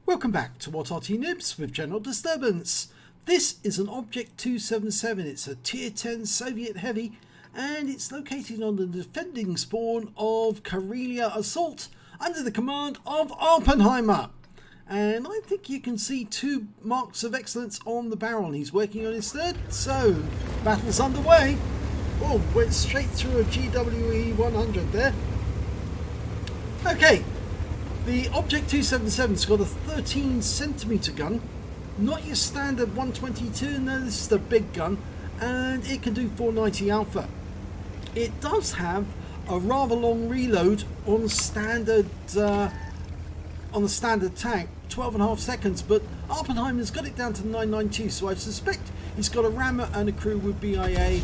Welcome back to what Arty Noobs with General Disturbance. This is an Object 277. It's a Tier 10 Soviet Heavy and it's located on the defending spawn of Karelia Assault under the command of Awppenheimer. And I think you can see two marks of excellence on the barrel and he's working on his third. So, battle's underway. Oh, went straight through a GWE 100 there. Okay. The Object 277's got a 13cm gun, not your standard 122, no, this is the big gun, and it can do 490 alpha. It does have a rather long reload on the standard tank, 12.5 seconds, but Awppenheimer's got it down to 992, so I suspect he's got a rammer and a crew with BIA,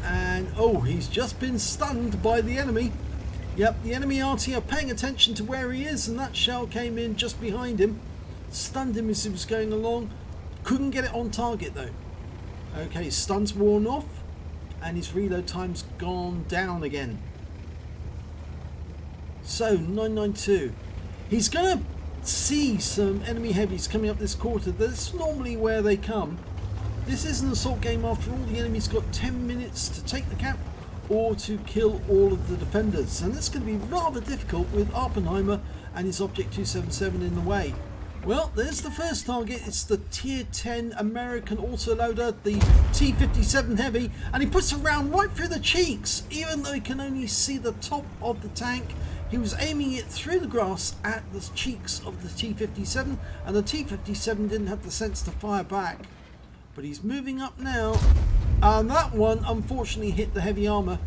and oh, he's just been stunned by the enemy. Yep, the enemy Arty are paying attention to where he is, and that shell came in just behind him. Stunned him as he was going along. Couldn't get it on target though. Okay, stun's worn off, and his reload time's gone down again. So, 992. He's going to see some enemy heavies coming up this quarter. That's normally where they come. This is an assault game after all. The enemy's got 10 minutes to take the cap or to kill all of the defenders, and that's going to be rather difficult with Awppenheimer and his Object 277 in the way. Well, there's the first target. It's the Tier 10 American autoloader, the T-57 Heavy, and he puts a round right through the cheeks. Even though he can only see the top of the tank, he was aiming it through the grass at the cheeks of the T-57, and the T-57 didn't have the sense to fire back. But he's moving up now. And that one unfortunately hit the heavy armour,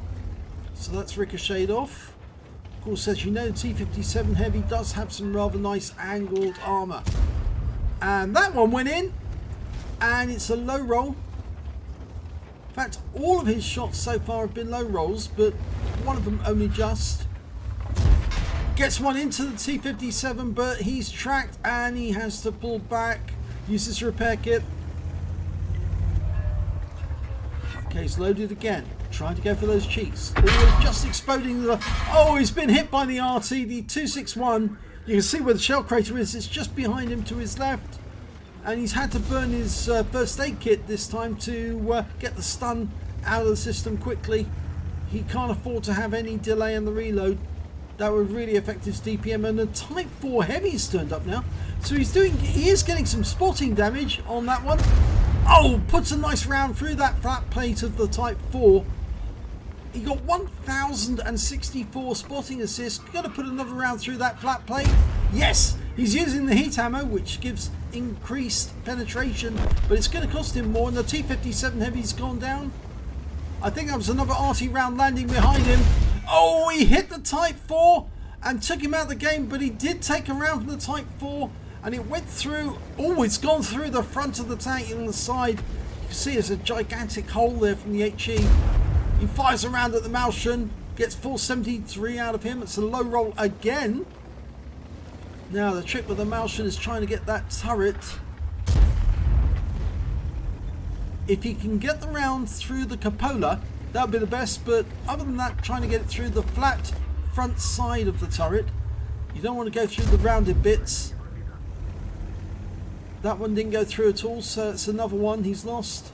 so that's ricocheted off. Of course, as you know, the T-57 Heavy does have some rather nice angled armour. And that one went in, and it's a low roll. In fact, all of his shots so far have been low rolls, but one of them only just. Gets one into the T-57, but he's tracked and he has to pull back, use his repair kit. Okay, he's loaded again, trying to go for those cheeks. Oh, just exploding the... Oh, he's been hit by the Arty, the 261. You can see where the shell crater is. It's just behind him to his left. And he's had to burn his first aid kit this time to get the stun out of the system quickly. He can't afford to have any delay in the reload. That would really affect his DPM. And the Type 4 Heavy's turned up now. So he is getting some spotting damage on that one. Oh, puts a nice round through that flat plate of the Type 4. He got 1,064 spotting assists. Got to put another round through that flat plate. Yes, he's using the heat ammo, which gives increased penetration, but it's going to cost him more. And the T-57 Heavy's gone down. I think that was another Arty round landing behind him. Oh, he hit the Type 4 and took him out of the game, but he did take a round from the Type 4. And it went through, oh, it's gone through the front of the tank on the side. You can see there's a gigantic hole there from the HE. He fires around at the Malshan, gets 473 out of him. It's a low roll again. Now the trick with the Malshan is trying to get that turret. If he can get the round through the cupola, that would be the best. But other than that, trying to get it through the flat front side of the turret. You don't want to go through the rounded bits. That one didn't go through at all, so it's another one he's lost.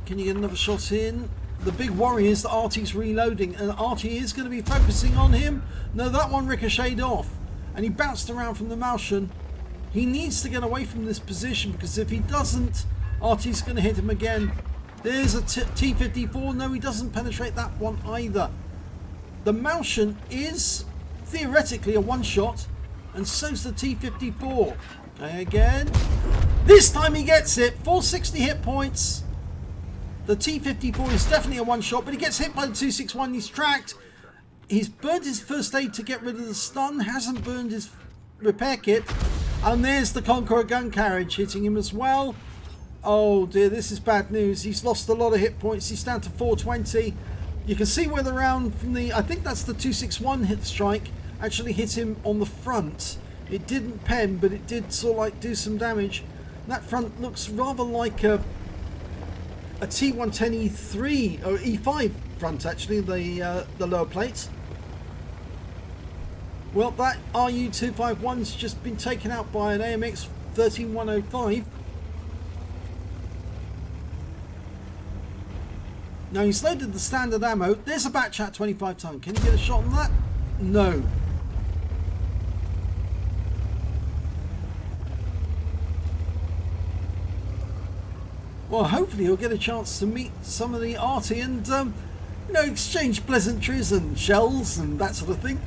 Can you get another shot in? The big worry is that Arty's reloading, and Arty is going to be focusing on him. No, that one ricocheted off, and he bounced around from the Malshan. He needs to get away from this position, because if he doesn't, Arty's going to hit him again. There's a T-54. No, he doesn't penetrate that one either. The Malshan is theoretically a one-shot, and so's the T-54. Okay, again. This time he gets it. 460 hit points. The T-54 is definitely a one-shot, but he gets hit by the 261. He's tracked. He's burned his first aid to get rid of the stun. Hasn't burned his repair kit. And there's the Conqueror gun carriage hitting him as well. Oh dear, this is bad news. He's lost a lot of hit points. He's down to 420. You can see where the round from the... I think that's the 261 hit strike. Actually hit him on the front. It didn't pen, but it did sort of like do some damage. That front looks rather like a T110 E3 or E5 front, actually, the lower plates. Well, that RU-251's just been taken out by an AMX 13105. Now he's loaded the standard ammo. There's a batch at 25 ton. Can you get a shot on that? No. Well, hopefully he'll get a chance to meet some of the Arty and, you know, exchange pleasantries and shells and that sort of thing.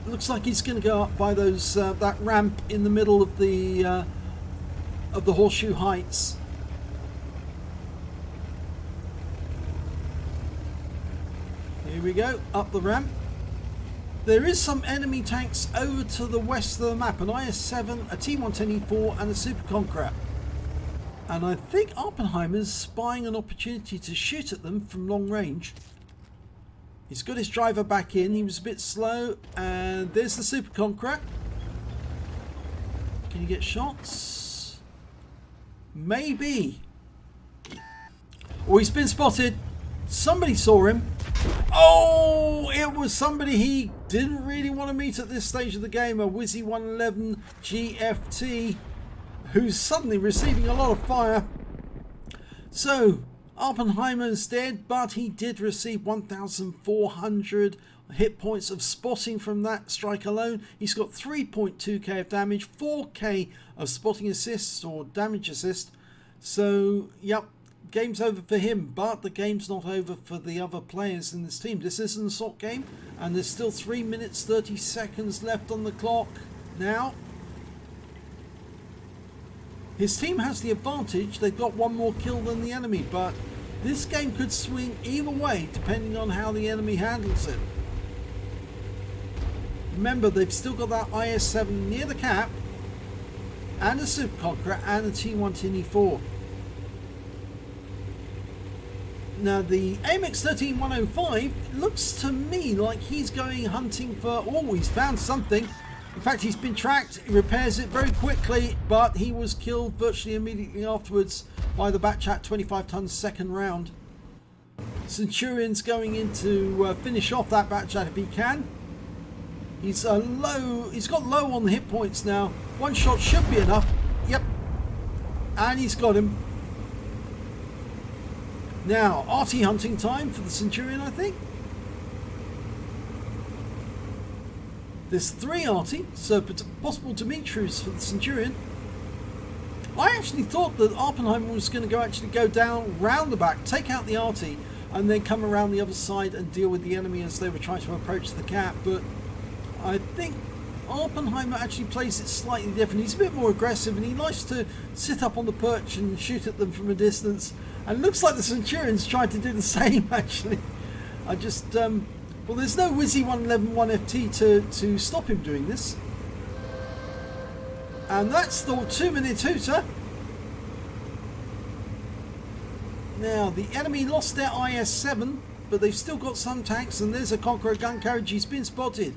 Looks like he's going to go up by those that ramp in the middle of the Horseshoe Heights. Here we go, up the ramp. There is some enemy tanks over to the west of the map, an IS-7, a T-110E4 and a Super Conqueror. And I think Awppenheimer's spying an opportunity to shoot at them from long range. He's got his driver back in, he was a bit slow, and there's the Super Conqueror. Can you get shots? Maybe. Oh, he's been spotted. Somebody saw him. Oh, it was somebody he didn't really want to meet at this stage of the game, a Wizzy 111 GFT, who's suddenly receiving a lot of fire. So, Awppenheimer's dead, but he did receive 1,400 hit points of spotting from that strike alone. He's got 3.2k of damage, 4k of spotting assist or damage assist. So, yep, game's over for him, but the game's not over for the other players in this team. This is an assault game, and there's still 3 minutes 30 seconds left on the clock now. His team has the advantage. They've got one more kill than the enemy, but this game could swing either way depending on how the enemy handles it. Remember, they've still got that IS-7 near the cap, and a Super Conqueror and a T-110E4. Now the AMX 13105 looks to me like he's going hunting for, oh, he's found something. In fact, he's been tracked, he repairs it very quickly, but he was killed virtually immediately afterwards by the Batchat 25 ton second round. Centurion's going in to finish off that Batchat if he can. He's got low on the hit points now. One shot should be enough. Yep. And he's got him. Now, Arty hunting time for the Centurion, I think. There's 3 Arty, so possible Dimitrius for the Centurion. I actually thought that Awppenheimer was going to go down round the back, take out the Arty, and then come around the other side and deal with the enemy as they were trying to approach the cap. But I think Awppenheimer actually plays it slightly different. He's a bit more aggressive, and he likes to sit up on the perch and shoot at them from a distance. And it looks like the Centurion's tried to do the same, actually. I just, well, there's no Wizzy 111 1FT to stop him doing this. And that's the 2-minute hooter. Now, the enemy lost their IS-7, but they've still got some tanks, and there's a Conqueror gun carriage. He's been spotted.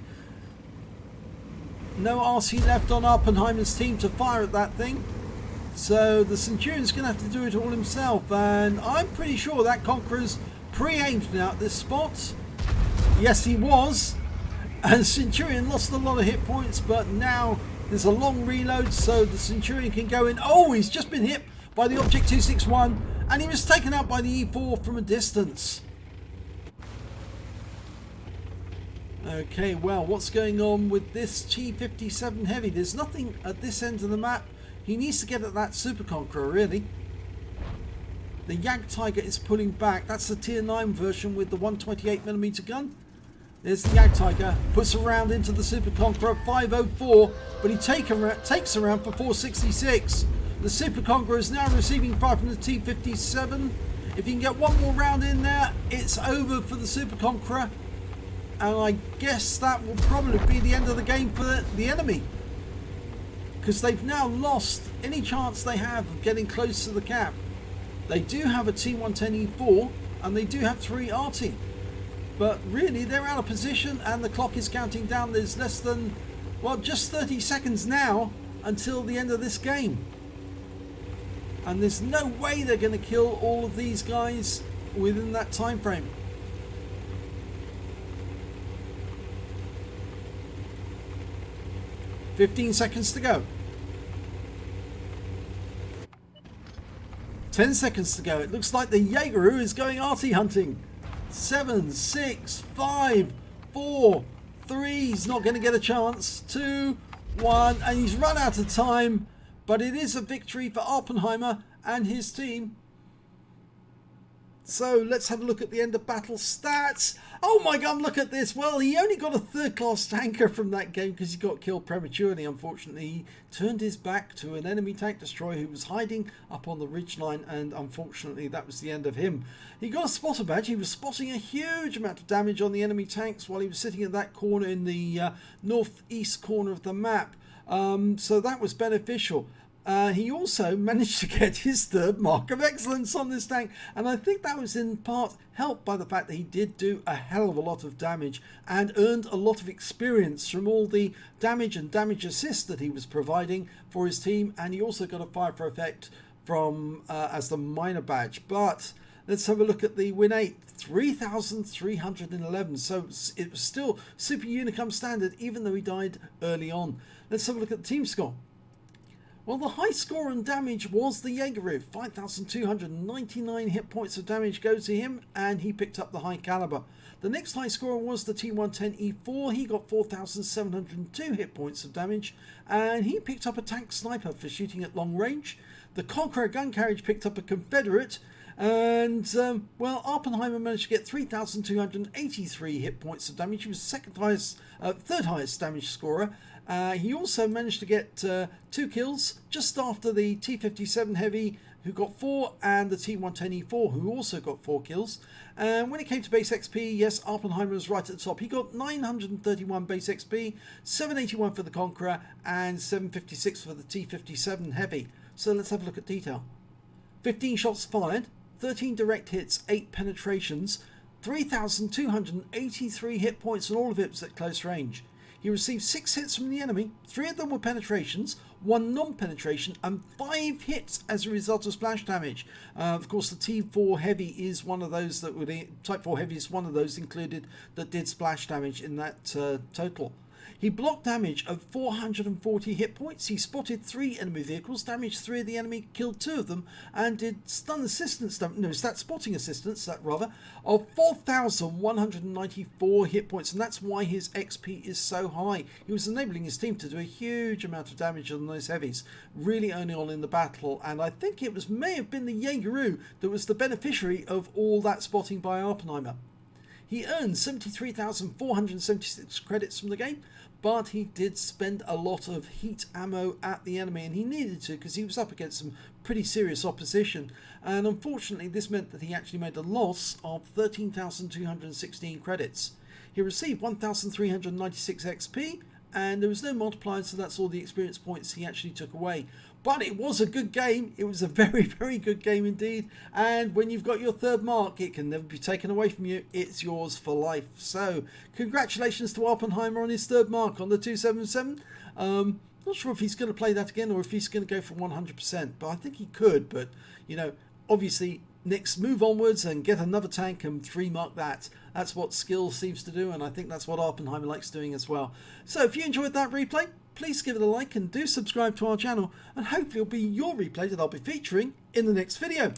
No RC left on Awppenheimer's team to fire at that thing. So the Centurion's going to have to do it all himself, and I'm pretty sure that Conqueror's pre-aimed now at this spot. Yes, he was, and Centurion lost a lot of hit points, but now there's a long reload, so the Centurion can go in. Oh, he's just been hit by the Object 261, and he was taken out by the E4 from a distance. Okay, well, what's going on with this T57 Heavy? There's nothing at this end of the map. He needs to get at that Super Conqueror, really. The Jagdtiger is pulling back. That's the tier 9 version with the 128mm gun. There's the Jagdtiger. Puts a round into the Super Conqueror, 504, but he takes a round for 466. The Super Conqueror is now receiving fire from the T57. If you can get one more round in there, it's over for the Super Conqueror. And I guess that will probably be the end of the game for the enemy, because they've now lost any chance they have of getting close to the cap. They do have a T110E4 and they do have 3 Arty, but really they're out of position and the clock is counting down. There's less than, well, just 30 seconds now until the end of this game, and there's no way they're going to kill all of these guys within that time frame. 15 seconds to go. 10 seconds to go. It looks like the Jaegeru is going Arty hunting. 7, 6, 5, 4, 3. He's not going to get a chance. 2, 1. And he's run out of time. But it is a victory for Awppenheimer and his team. So let's have a look at the end of battle stats. Oh my god, look at this. Well, he only got a third class tanker from that game because he got killed prematurely. Unfortunately, he turned his back to an enemy tank destroyer who was hiding up on the ridgeline, and unfortunately that was the end of him. He got a spotter badge. He was spotting a huge amount of damage on the enemy tanks while he was sitting in that corner in the northeast corner of the map. So that was beneficial. He also managed to get his third mark of excellence on this tank, and I think that was in part helped by the fact that he did do a hell of a lot of damage and earned a lot of experience from all the damage and damage assist that he was providing for his team, and he also got a fire for effect from as the minor badge. But let's have a look at the win 8, 3,311. So it was still Super Unicum standard even though he died early on. Let's have a look at the team score. Well, the high score on damage was the Jaegeru. 5,299 hit points of damage go to him, and he picked up the high caliber. The next high scorer was the T110E4. He got 4,702 hit points of damage, and he picked up a tank sniper for shooting at long range. The Conqueror gun carriage picked up a Confederate, and well, Awppenheimer managed to get 3,283 hit points of damage. He was third highest damage scorer. He also managed to get 2 kills just after the T57 Heavy, who got 4, and the T110E4, who also got 4 kills. And when it came to base XP, yes, Awppenheimer was right at the top. He got 931 base XP, 781 for the Conqueror, and 756 for the T57 Heavy. So let's have a look at detail. 15 shots fired, 13 direct hits, 8 penetrations, 3,283 hit points, and all of it was at close range. He received 6 hits from the enemy, 3 of them were penetrations, 1 non-penetration, and 5 hits as a result of splash damage. Of course, the T4 Heavy is one of those that would, Type 4 Heavy is one of those included that did splash damage in that total. He blocked damage of 440 hit points. He spotted 3 enemy vehicles, damaged 3 of the enemy, killed 2 of them, and did stun assistance, stat spotting assistance, of 4,194 hit points, and that's why his XP is so high. He was enabling his team to do a huge amount of damage on those heavies, really early on in the battle, and I think it may have been the Jaegeru that was the beneficiary of all that spotting by Awppenheimer. He earned 73,476 credits from the game, but he did spend a lot of heat ammo at the enemy, and he needed to because he was up against some pretty serious opposition, and unfortunately this meant that he actually made a loss of 13,216 credits. He received 1,396 XP, and there was no multiplier, so that's all the experience points he actually took away. But it was a good game. It was a very, very good game indeed. And when you've got your third mark, it can never be taken away from you. It's yours for life. So congratulations to Awppenheimer on his third mark on the 277. Not sure if he's going to play that again or if he's going to go for 100%. But I think he could. But, you know, obviously, next move onwards and get another tank and 3 mark that. That's what skill seems to do. And I think that's what Awppenheimer likes doing as well. So if you enjoyed that replay, please give it a like and do subscribe to our channel, and hopefully it'll be your replay that I'll be featuring in the next video.